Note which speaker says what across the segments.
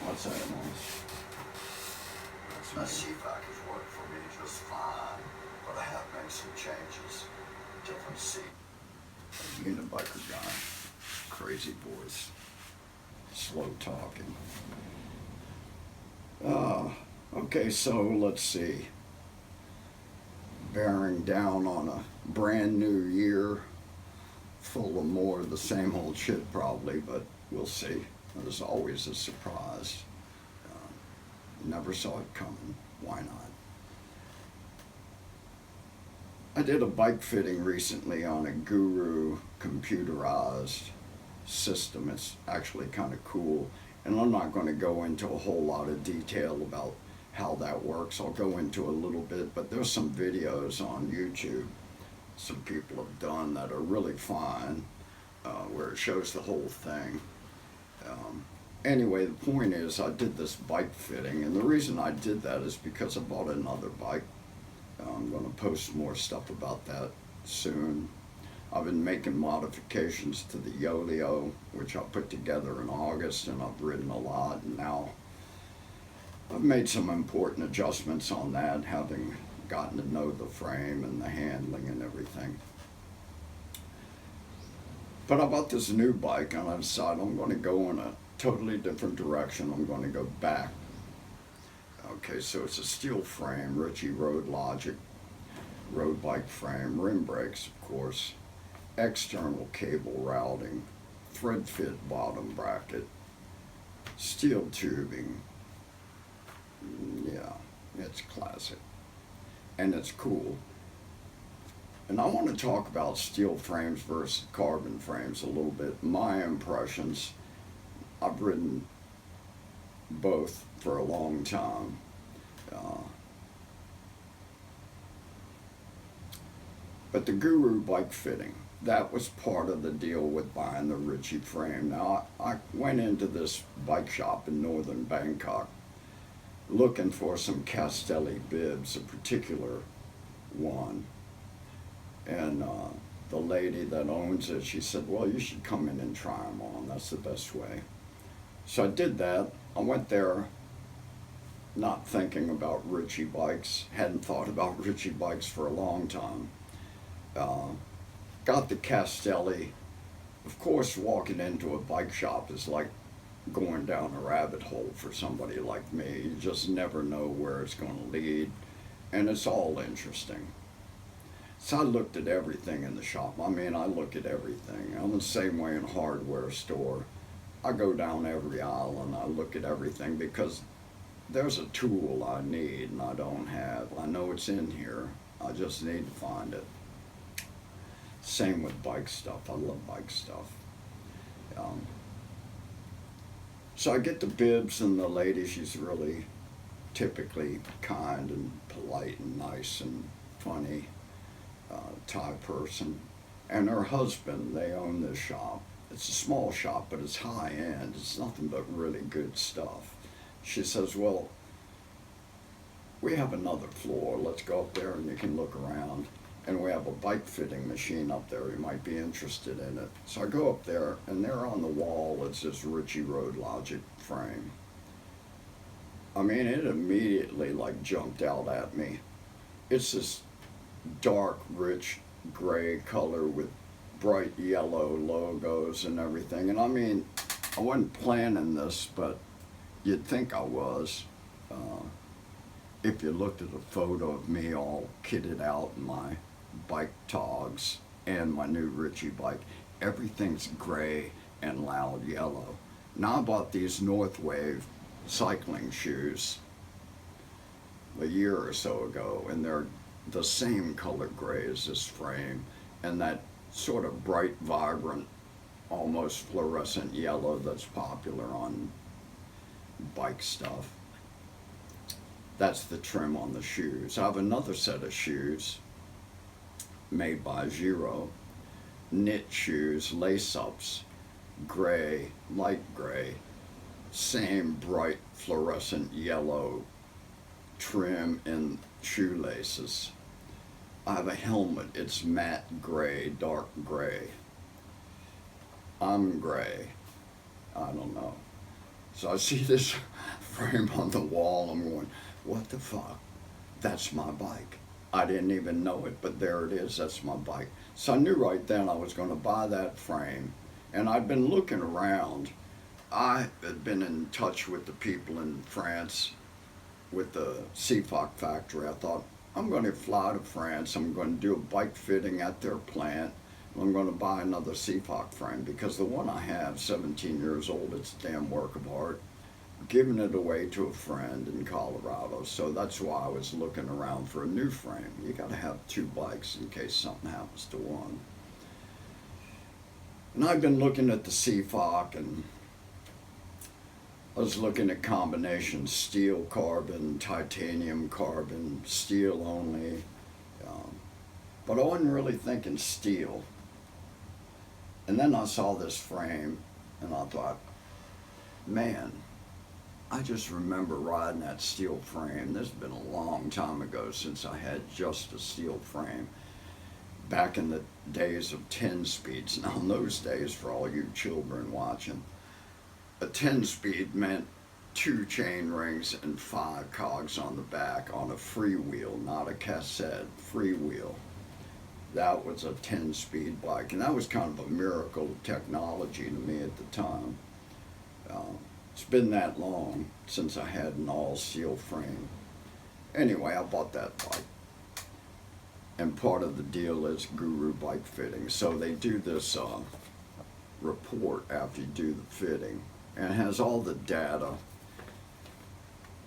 Speaker 1: What's that noise?
Speaker 2: My CFAC has worked for me just fine, but I have made some changes. Different seat.
Speaker 1: Unabiker guy. Crazy voice. Slow talking. Okay, so let's see. Bearing down on a brand new year, full of more of the same old shit probably, but we'll see. There's always a surprise. Never saw it coming. Why not? I did a bike fitting recently on a Guru computerized system. It's actually kind of cool. And I'm not going to go into a whole lot of detail about how that works. I'll go into a little bit, but there's some videos on YouTube some people have done that are really fine, where it shows the whole thing. Anyway, the point is I did this bike fitting, and the reason I did that is because I bought another bike. I'm going to post more stuff about that soon. I've been making modifications to the Yo-Yo, which I put together in August, and I've ridden a lot, and now I've made some important adjustments on that, having gotten to know the frame and the handling and everything. But I bought this new bike, and I decided I'm going to go in a totally different direction. I'm going to go back. Okay, so it's a steel frame, Ritchie Road Logic, road bike frame, rim brakes, of course, external cable routing, thread fit bottom bracket, steel tubing. Yeah, it's classic. And it's cool. And I want to talk about steel frames versus carbon frames a little bit. My impressions. I've ridden both for a long time. But the Guru bike fitting, that was part of the deal with buying the Ritchie frame. Now, I went into this bike shop in northern Bangkok looking for some Castelli bibs, a particular one. And the lady that owns it, she said, well, you should come in and try them on. That's the best way. So I did that. I went there not thinking about Ritchie bikes. Hadn't thought about Ritchie bikes for a long time. Got the Castelli. Of course, walking into a bike shop is like going down a rabbit hole for somebody like me. You just never know where it's going to lead, and it's all interesting. So I looked at everything in the shop. I mean, I look at everything. I'm the same way in a hardware store. I go down every aisle and I look at everything because there's a tool I need and I don't have. I know it's in here. I just need to find it. Same with bike stuff. I love bike stuff. So I get the bibs, and the lady, she's really typically kind and polite and nice and funny Thai person. And her husband, they own this shop. It's a small shop, but it's high end. It's nothing but really good stuff. She says, well, we have another floor. Let's go up there and you can look around. And we have a bike fitting machine up there. You might be interested in it. So I go up there, and there on the wall is this Ritchie Road Logic frame. I mean, it immediately like jumped out at me. It's this dark, rich gray color with bright yellow logos and everything. And I mean, I wasn't planning this, but you'd think I was. If you looked at a photo of me all kitted out in my bike togs and my new Ritchie bike, everything's gray and loud yellow. Now I bought these Northwave cycling shoes a year or so ago, and they're the same color gray as this frame, and that sort of bright, vibrant, almost fluorescent yellow that's popular on bike stuff. That's the trim on the shoes. I have another set of shoes made by Giro, knit shoes, lace-ups, gray, light gray, same bright fluorescent yellow trim and shoelaces. I have a helmet. It's matte gray, dark gray. I'm gray. I don't know. So I see this frame on the wall. I'm going, what the fuck? That's my bike. I didn't even know it, but there it is. That's my bike. So I knew right then I was going to buy that frame. And I'd been looking around. I had been in touch with the people in France with the CFOC factory. I thought, I'm going to fly to France. I'm going to do a bike fitting at their plant. I'm going to buy another CFOC frame because the one I have, 17 years old, it's a damn work of art. Giving it away to a friend in Colorado. So that's why I was looking around for a new frame. You got to have two bikes in case something happens to one. And I've been looking at the CFOC, and I was looking at combinations: steel, carbon, titanium, carbon, steel only. But I wasn't really thinking steel. And then I saw this frame, and I thought, man, I just remember riding that steel frame. This has been a long time ago since I had just a steel frame. Back in the days of 10 speeds. Now in those days, for all you children watching, a 10-speed meant 2 chain rings and 5 cogs on the back on a freewheel, not a cassette, freewheel. That was a 10-speed bike, and that was kind of a miracle of technology to me at the time. It's been that long since I had an all-steel frame. Anyway, I bought that bike. And part of the deal is Guru Bike Fitting. So they do this report after you do the fitting, and it has all the data.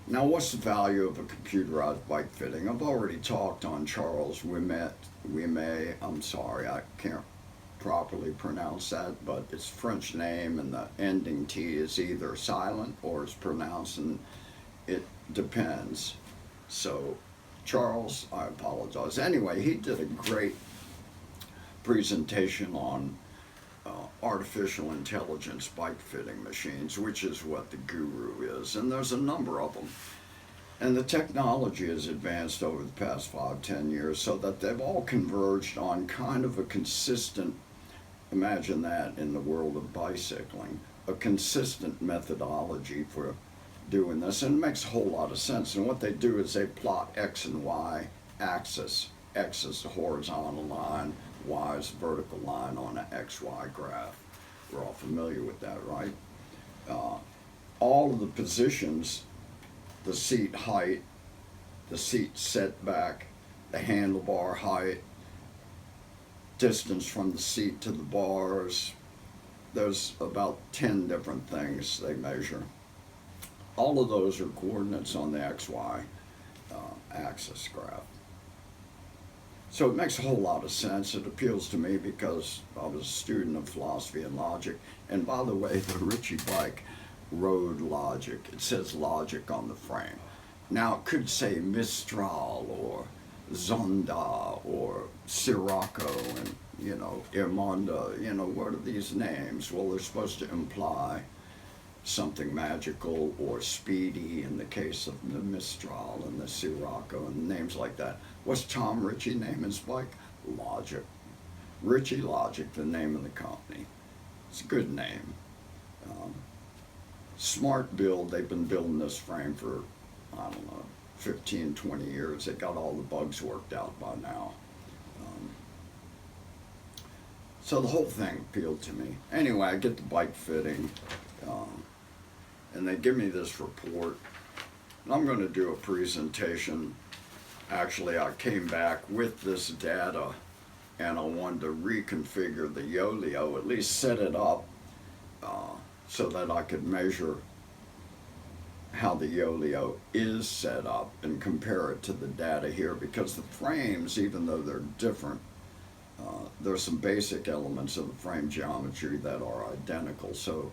Speaker 1: Now, what's the value of a computerized bike fitting? I've already talked on Charles Wimay. I'm sorry, I can't properly pronounce that, but it's French name, and the ending T is either silent or it's pronounced, and it depends. So Charles, I apologize. Anyway, he did a great presentation on artificial intelligence bike fitting machines, which is what the Guru is, and there's a number of them. And the technology has advanced over the past 5-10 years so that they've all converged on kind of a consistent, imagine that in the world of bicycling, a consistent methodology for doing this, and it makes a whole lot of sense. And what they do is they plot X and Y axis. X is the horizontal line, Y is the vertical line on an XY graph. We're all familiar with that, right? All of the positions, the seat height, the seat setback, the handlebar height, distance from the seat to the bars, there's about 10 different things they measure. All of those are coordinates on the XY axis graph. So it makes a whole lot of sense. It appeals to me because I was a student of philosophy and logic. And by the way, the Ritchie bike rode logic. It says logic on the frame. Now it could say Mistral or Zonda or Sirocco and, Irmonda, what are these names? Well, they're supposed to imply something magical or speedy in the case of the Mistral and the Sirocco and names like that. What's Tom Ritchie name his bike? Logic. Ritchie Logic, the name of the company. It's a good name. Smart build. They've been building this frame for, 15, 20 years. They got all the bugs worked out by now. So the whole thing appealed to me. Anyway, I get the bike fitting, and they give me this report. And I'm going to do a presentation. Actually, I came back with this data, and I wanted to reconfigure the Yoleo, at least set it up so that I could measure how the Yoleo is set up and compare it to the data here, because the frames, even though they're different, there's some basic elements of the frame geometry that are identical. So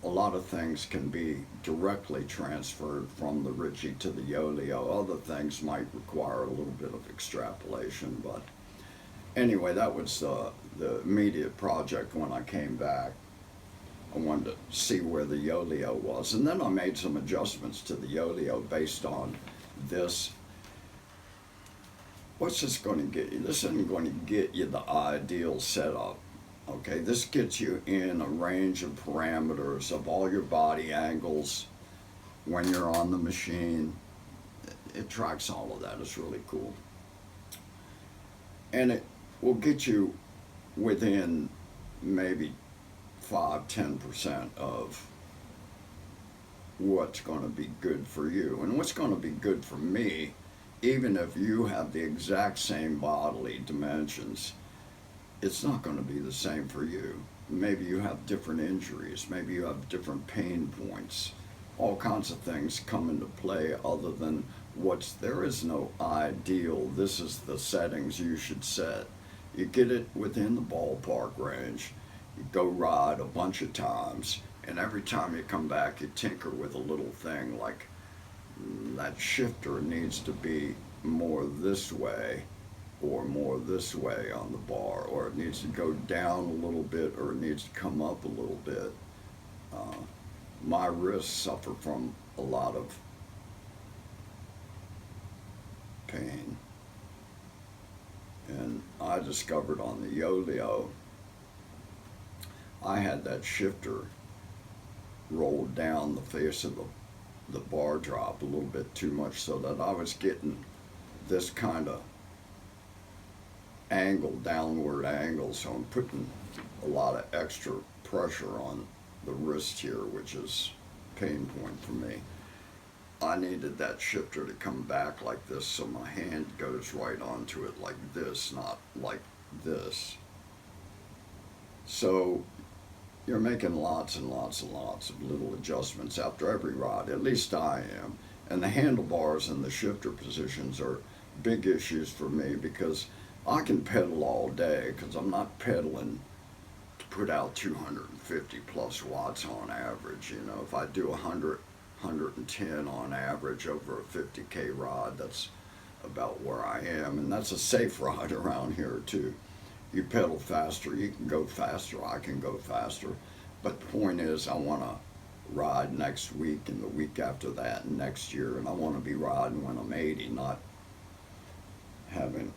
Speaker 1: a lot of things can be directly transferred from the Ritchie to the Yoleo. Other things might require a little bit of extrapolation, but anyway, that was the immediate project when I came back. I wanted to see where the Yoleo was, and then I made some adjustments to the Yoleo based on this. What's this going to get you? This isn't going to get you the ideal setup. Okay, this gets you in a range of parameters of all your body angles when you're on the machine. It tracks all of that. It's really cool. And it will get you within maybe 5-10% of what's going to be good for you. And what's going to be good for me, even if you have the exact same bodily dimensions, it's not going to be the same for you. Maybe you have different injuries, maybe you have different pain points. All kinds of things come into play other than there is no ideal, this is the settings you should set. You get it within the ballpark range, you go ride a bunch of times, and every time you come back you tinker with a little thing, like that shifter needs to be more this way or more this way on the bar, or it needs to go down a little bit, or it needs to come up a little bit. My wrists suffer from a lot of pain, and I discovered on the Yolio, I had that shifter rolled down the face of the bar drop a little bit too much, so that I was getting this kind of downward angle, so I'm putting a lot of extra pressure on the wrist here, which is pain point for me. I needed that shifter to come back like this, so my hand goes right onto it like this, not like this. So you're making lots and lots and lots of little adjustments after every ride, at least I am. And the handlebars and the shifter positions are big issues for me, because I can pedal all day, because I'm not pedaling to put out 250 plus watts on average. You know, if I do 110 on average over a 50K ride, that's about where I am, and that's a safe ride around here too. You pedal faster, you can go faster, I can go faster, but the point is I want to ride next week and the week after that and next year, and I want to be riding when I'm 80, not having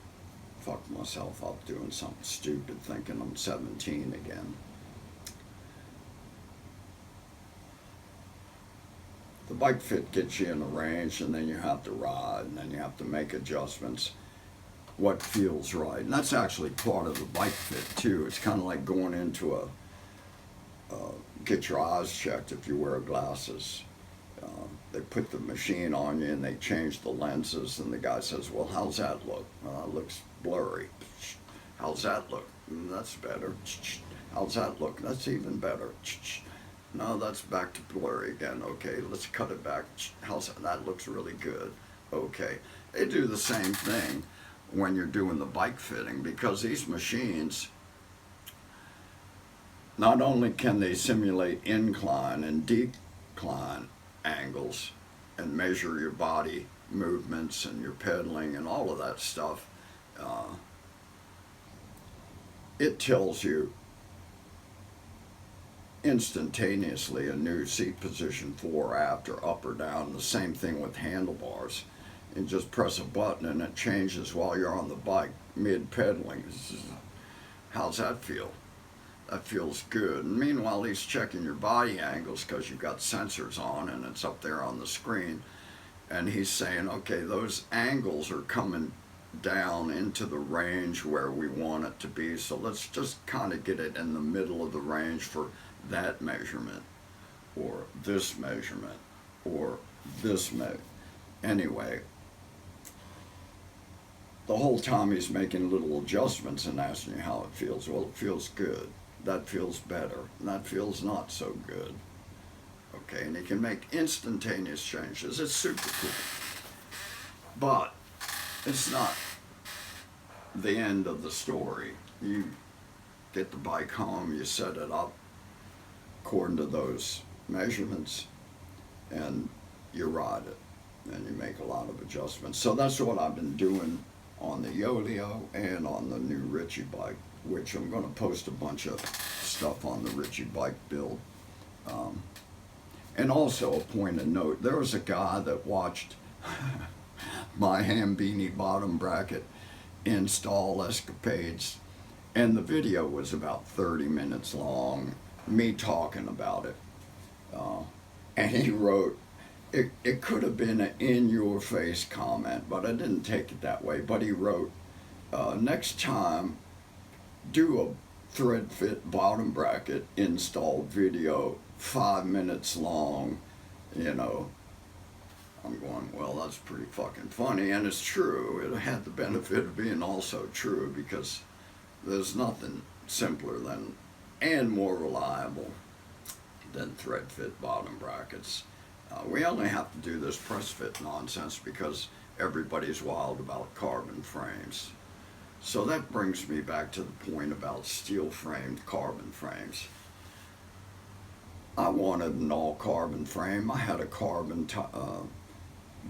Speaker 1: fucked myself up doing something stupid thinking I'm 17 again. The bike fit gets you in a range, and then you have to ride, and then you have to make adjustments, what feels right. And that's actually part of the bike fit too. It's kind of like going into get your eyes checked if you wear glasses. They put the machine on you and they change the lenses, and the guy says, well, how's that look? Well, it looks blurry. How's that look? That's better. How's that look? That's even better. No, that's back to blurry again. Okay, let's cut it back. How's that? That looks really good. Okay. They do the same thing when you're doing the bike fitting, because these machines, not only can they simulate incline and decline angles and measure your body movements and your pedaling and all of that stuff, it tells you instantaneously a new seat position for or after, up or down. The same thing with handlebars. You just press a button and it changes while you're on the bike mid pedaling. How's that feel? That feels good. And meanwhile, he's checking your body angles because you've got sensors on and it's up there on the screen. And he's saying, okay, those angles are coming down into the range where we want it to be. So let's just kind of get it in the middle of the range for that measurement, or this measurement, or this anyway, the whole time he's making little adjustments and asking you how it feels. Well, it feels good. That feels better. And that feels not so good. Okay, and he can make instantaneous changes. It's super cool. But it's not the end of the story. You get the bike home, you set it up according to those measurements, and you ride it, and you make a lot of adjustments. So that's what I've been doing on the Yolio and on the new Ritchie bike, which I'm going to post a bunch of stuff on the Ritchie bike build. And also a point of note, there was a guy that watched my Hambini bottom bracket install escapades, And the video was about 30 minutes long, me talking about it. And he wrote, it could have been an in-your-face comment, but I didn't take it that way. But he wrote, next time, do a thread fit bottom bracket install video 5 minutes long, you know. I'm going, well, that's pretty fucking funny, and it's true. It had the benefit of being also true, because there's nothing simpler than, and more reliable than thread fit bottom brackets. We only have to do this press fit nonsense because everybody's wild about carbon frames. So that brings me back to the point about steel framed carbon frames. I wanted an all carbon frame. I had a carbon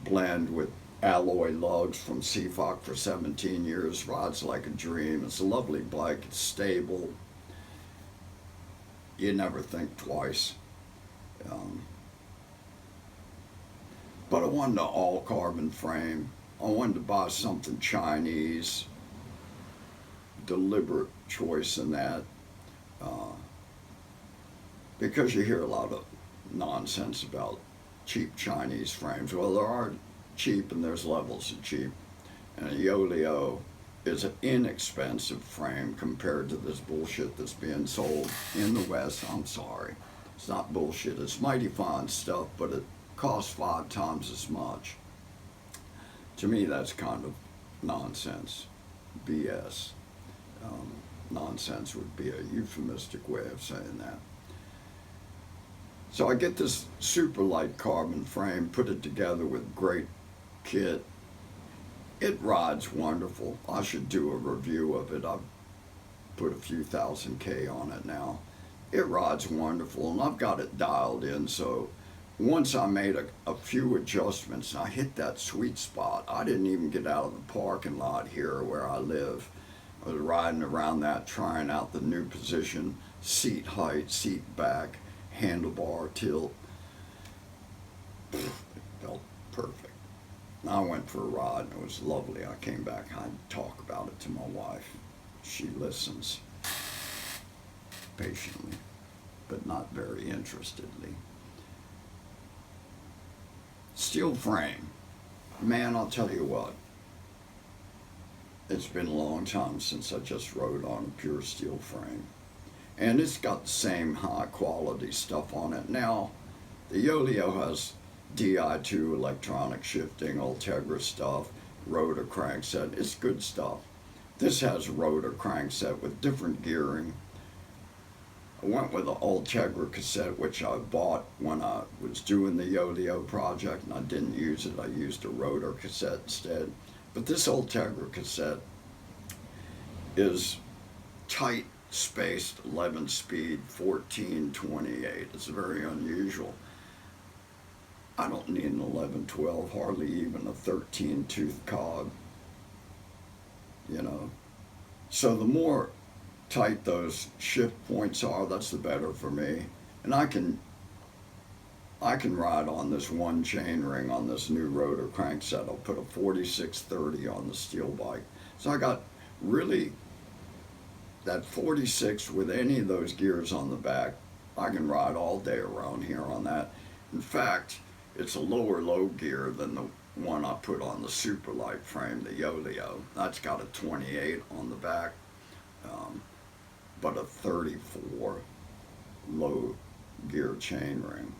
Speaker 1: blend with alloy lugs from CFOC for 17 years. Rides like a dream. It's a lovely bike. It's stable. You never think twice. But I wanted an all carbon frame. I wanted to buy something Chinese. Deliberate choice in that. Because you hear a lot of nonsense about cheap Chinese frames. Well, there are cheap and there's levels of cheap. And a Yoleo is an inexpensive frame compared to this bullshit that's being sold in the West. I'm sorry. It's not bullshit. It's mighty fine stuff, but it costs 5 times as much. To me, that's kind of nonsense. BS. Nonsense would be a euphemistic way of saying that. So I get this super light carbon frame, put it together with great kit. It rides wonderful. I should do a review of it. I've put a few thousand K on it now. It rides wonderful, and I've got it dialed in, so once I made a few adjustments, I hit that sweet spot. I didn't even get out of the parking lot here where I live. I was riding around that, trying out the new position, seat height, seat back, handlebar tilt. It felt perfect. I went for a ride and it was lovely. I came back, I talk about it to my wife. She listens patiently, but not very interestedly. Steel frame. Man, I'll tell you what. It's been a long time since I just rode on a pure steel frame. And it's got the same high quality stuff on it. Now, the Yoleo has DI2 electronic shifting, Ultegra stuff, rotor crankset. It's good stuff. This has rotor crankset with different gearing. I went with an Ultegra cassette, which I bought when I was doing the Yoleo project, and I didn't use it. I used a rotor cassette instead. But this Ultegra cassette is tight spaced 11 speed 1428. It's very unusual. I don't need an 1112, hardly even a 13 tooth cog, you know. So the more tight those shift points are, that's the better for me. And I can ride on this one chain ring on this new rotor crankset. I'll put a 4630 on the steel bike. So I got really that 46 with any of those gears on the back. I can ride all day around here on that. In fact, it's a lower low gear than the one I put on the super light frame, the Yoleo. That's got a 28 on the back, but a 34 low gear chain ring.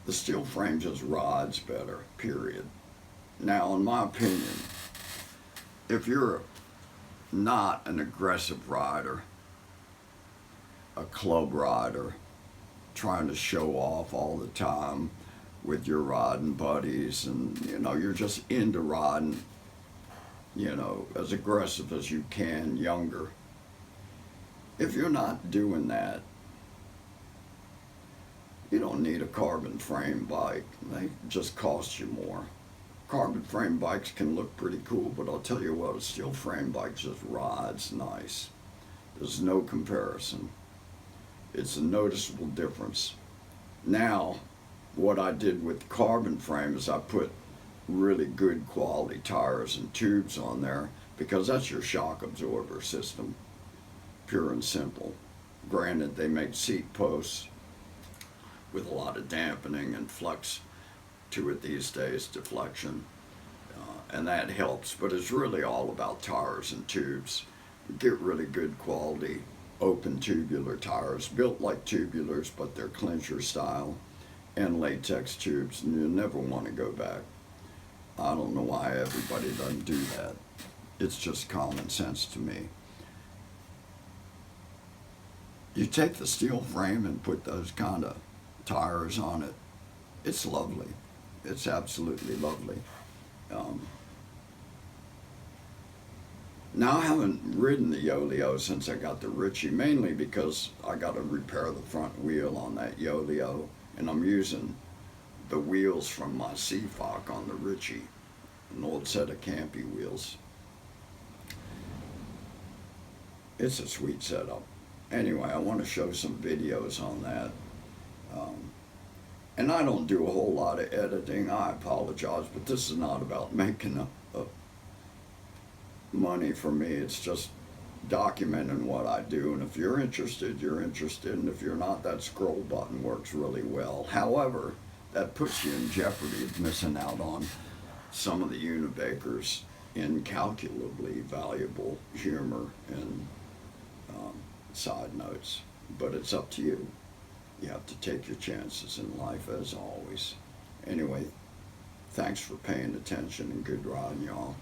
Speaker 1: The steel frame just rides better, period. Now, in my opinion, if you're not an aggressive rider, a club rider, trying to show off all the time with your riding buddies, and you know, you're just into riding, you know, as aggressive as you can, younger. If you're not doing that, you don't need a carbon frame bike. They just cost you more. Carbon frame bikes can look pretty cool, but I'll tell you what, a steel frame bike just rides nice. There's no comparison. It's a noticeable difference. Now, what I did with the carbon frame is I put really good quality tires and tubes on there, because that's your shock absorber system, pure and simple. Granted, they make seat posts with a lot of dampening and flux to it these days, deflection, and that helps, but it's really all about tires and tubes. Get really good quality open tubular tires, built like tubulars, but they're clincher style, and latex tubes, and you'll never want to go back. I don't know why everybody doesn't do that. It's just common sense to me. You take the steel frame and put those kind of tires on it. It's lovely. It's absolutely lovely. Now I haven't ridden the Yolio since I got the Ritchie, mainly because I got to repair the front wheel on that Yolio, and I'm using the wheels from my Seafock on the Ritchie, an old set of Campy wheels. It's a sweet setup. Anyway, I want to show some videos on that. And I don't do a whole lot of editing. I apologize, but this is not about making a money for me. It's just documenting what I do. And if you're interested, you're interested. And if you're not, that scroll button works really well. However, that puts you in jeopardy of missing out on some of the Unabiker's incalculably valuable humor and side notes. But it's up to you. You have to take your chances in life, as always. Anyway, thanks for paying attention, and good riding, y'all.